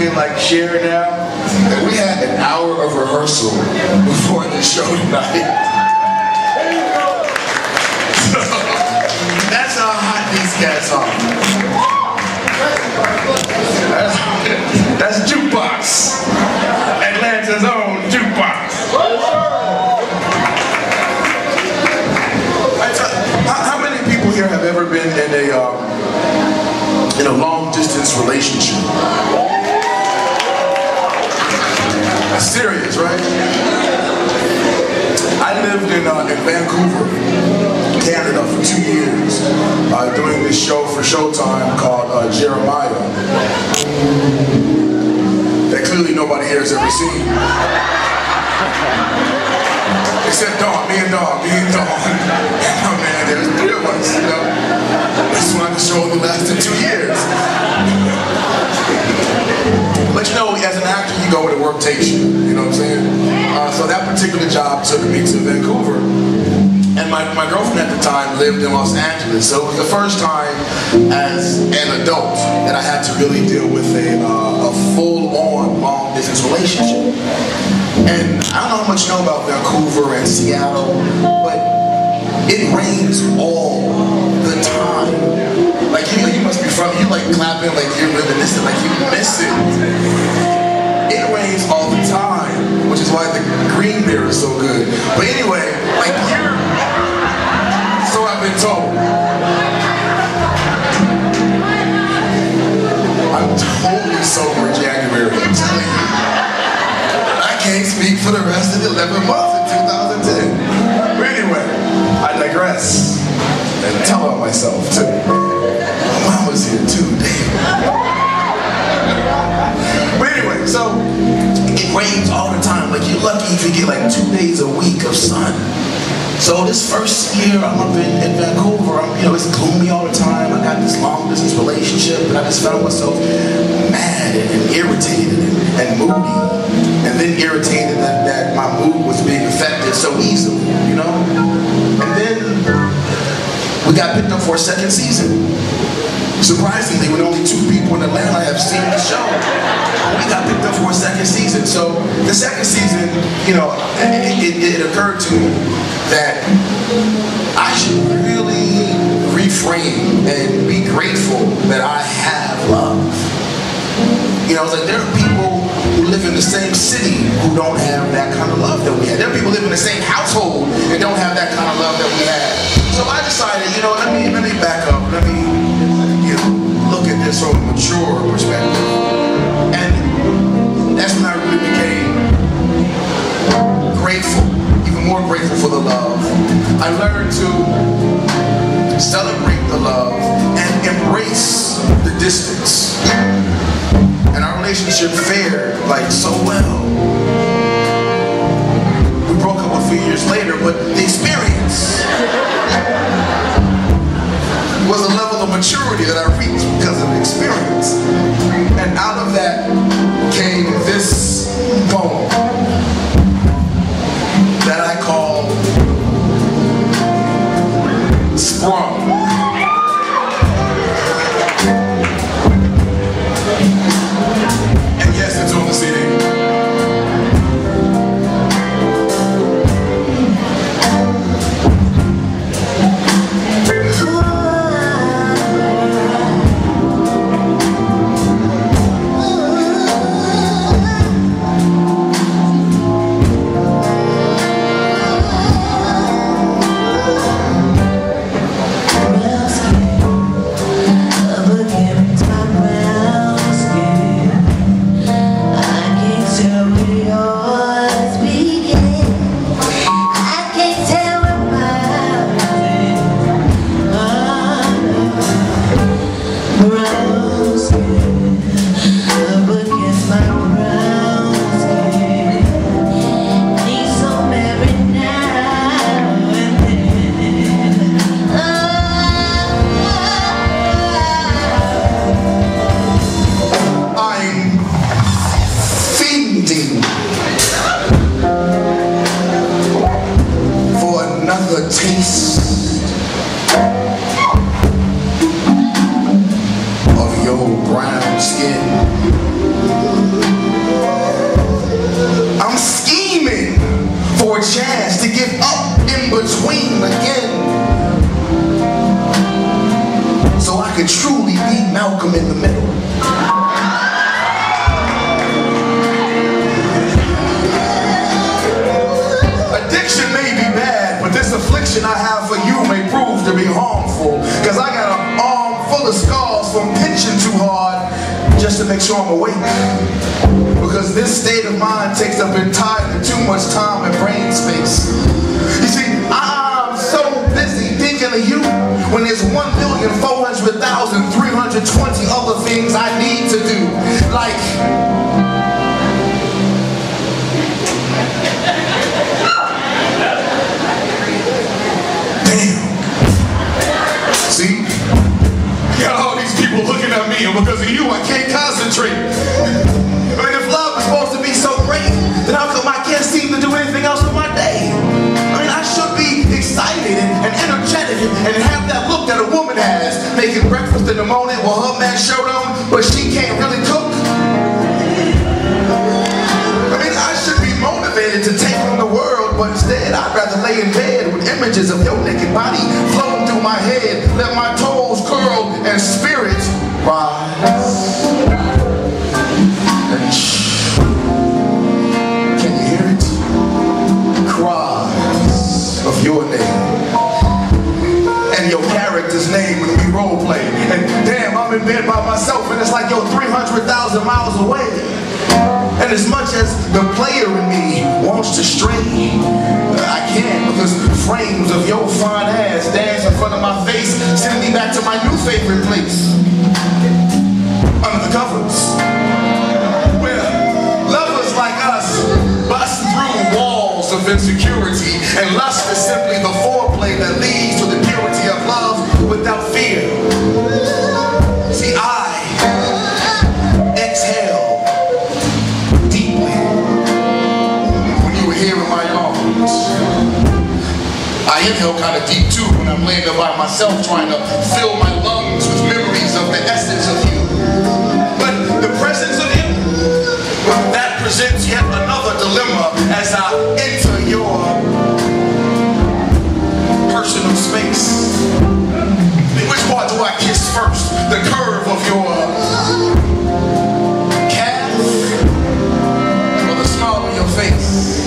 can like share now? And we had an hour of rehearsal before the show tonight. So, that's how hot these cats are. That's Jukebox. Atlanta's own Jukebox. How many people here have ever been in a long distance relationship? That's serious, right? I lived in Vancouver, Canada for 2 years, doing this show for Showtime called Jeremiah, that clearly nobody here has ever seen. Except Dawn, me and Dawn. Oh man, there's 3 of us, you know. This one the show only lasted 2 years. But you know, as an actor, you go where the work takes you. You know what I'm saying? So that particular job took me to Vancouver. And my girlfriend at the time lived in Los Angeles. So it was the first time as an adult that I had to really deal with a full-on long-distance relationship. And I don't know how much you know about Vancouver and Seattle, but it rains all the time. Like you must be from, you like clapping like you're reminiscing, like you miss it. It rains all the time, which is why the green there is so good. But anyway, like so I've been told. I'm totally sober in January, I'm telling you. I can't speak for the rest of the 11 months in 2010. But anyway, I digress and tell about myself too. My mama's here too, damn. But anyway, so it rains all the time. Like you're lucky if you get like 2 days a week of sun. So this first year I'm up in Vancouver, it's gloomy all the time. I got this long distance relationship, and I just found myself mad and irritated and moody. And then irritated that my mood was being affected so easily, you know? And then we got picked up for a second season. Surprisingly, with only 2 people in Atlanta have seen the show, we got picked up for a second season. So the second season, it occurred to me that I should really reframe and be grateful that I have love. It's like there are people who live in the same city who don't have that kind of love that we had. There are people who live in the same household and don't have that kind of love that we had. So I decided, let me back up. Let me look at this from a mature perspective. And that's when I really became grateful, even more grateful for the love. I learned to celebrate the love and embrace the distance. And our relationship fared like so well. We broke up a few years later, but the experience was a level of maturity that I reached because of the experience. And out of that came this poem that I call Sprung. And yes, it's on the CD. no brown skin. I'm scheming for a chance to get up in between again, so I could truly be Malcolm in the middle. Addiction may be bad, but this affliction I have for you may prove to be harmful, because I got an arm full of scars from pinching too hard just to make sure I'm awake. Because this state of mind takes up entirely too much time and brain space. You see, I'm so busy thinking of you when there's 1,400,320 other things I need to do. Like, damn. See? Got all these people looking at me, and because of you I can't concentrate. I mean, if love is supposed to be so great, then how come I can't seem to do anything else with my day? I mean, I should be excited and energetic and have that look that a woman has, making breakfast in the morning while her man shirt on, but she can't really cook. I mean, I should be motivated to take on the world, but instead I'd rather lay in bed with images of your naked body floating through my head, let my toes curl and spirit rise. And can you hear it? Cries of your name and your character's name when we role play. And damn, I'm in bed by myself and it's like you're 300,000 miles away. And as much as the player in me wants to stray, I can't, because frames of your fine ass dance in front of my face, sending me back to my new favorite place, under the covers, where lovers like us bust through walls of insecurity, and lust is simply the foreplay that leads to the purity of love without fear. See, I exhale deeply when you were here in my arms. I inhale kind of deep too when I'm laying there by myself trying to fill my lungs with memories of the essence of you. But the presence of you, that presents yet another dilemma as I enter your personal space. Which part do I kiss first? The curve of your calf or the smile on your face?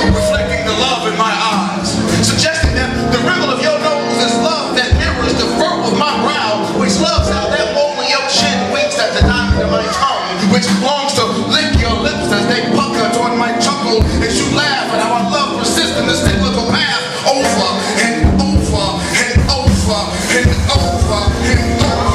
Reflecting the love in my eyes, suggesting that the wrinkle of your nose is love that mirrors the furrow of my brow, which loves how that mole in your chin winks at the diamond in my tongue, which longs to lick your lips as they pucker toward my chuckle as you laugh at how our love persists in this cyclical path over and over and over and over and over.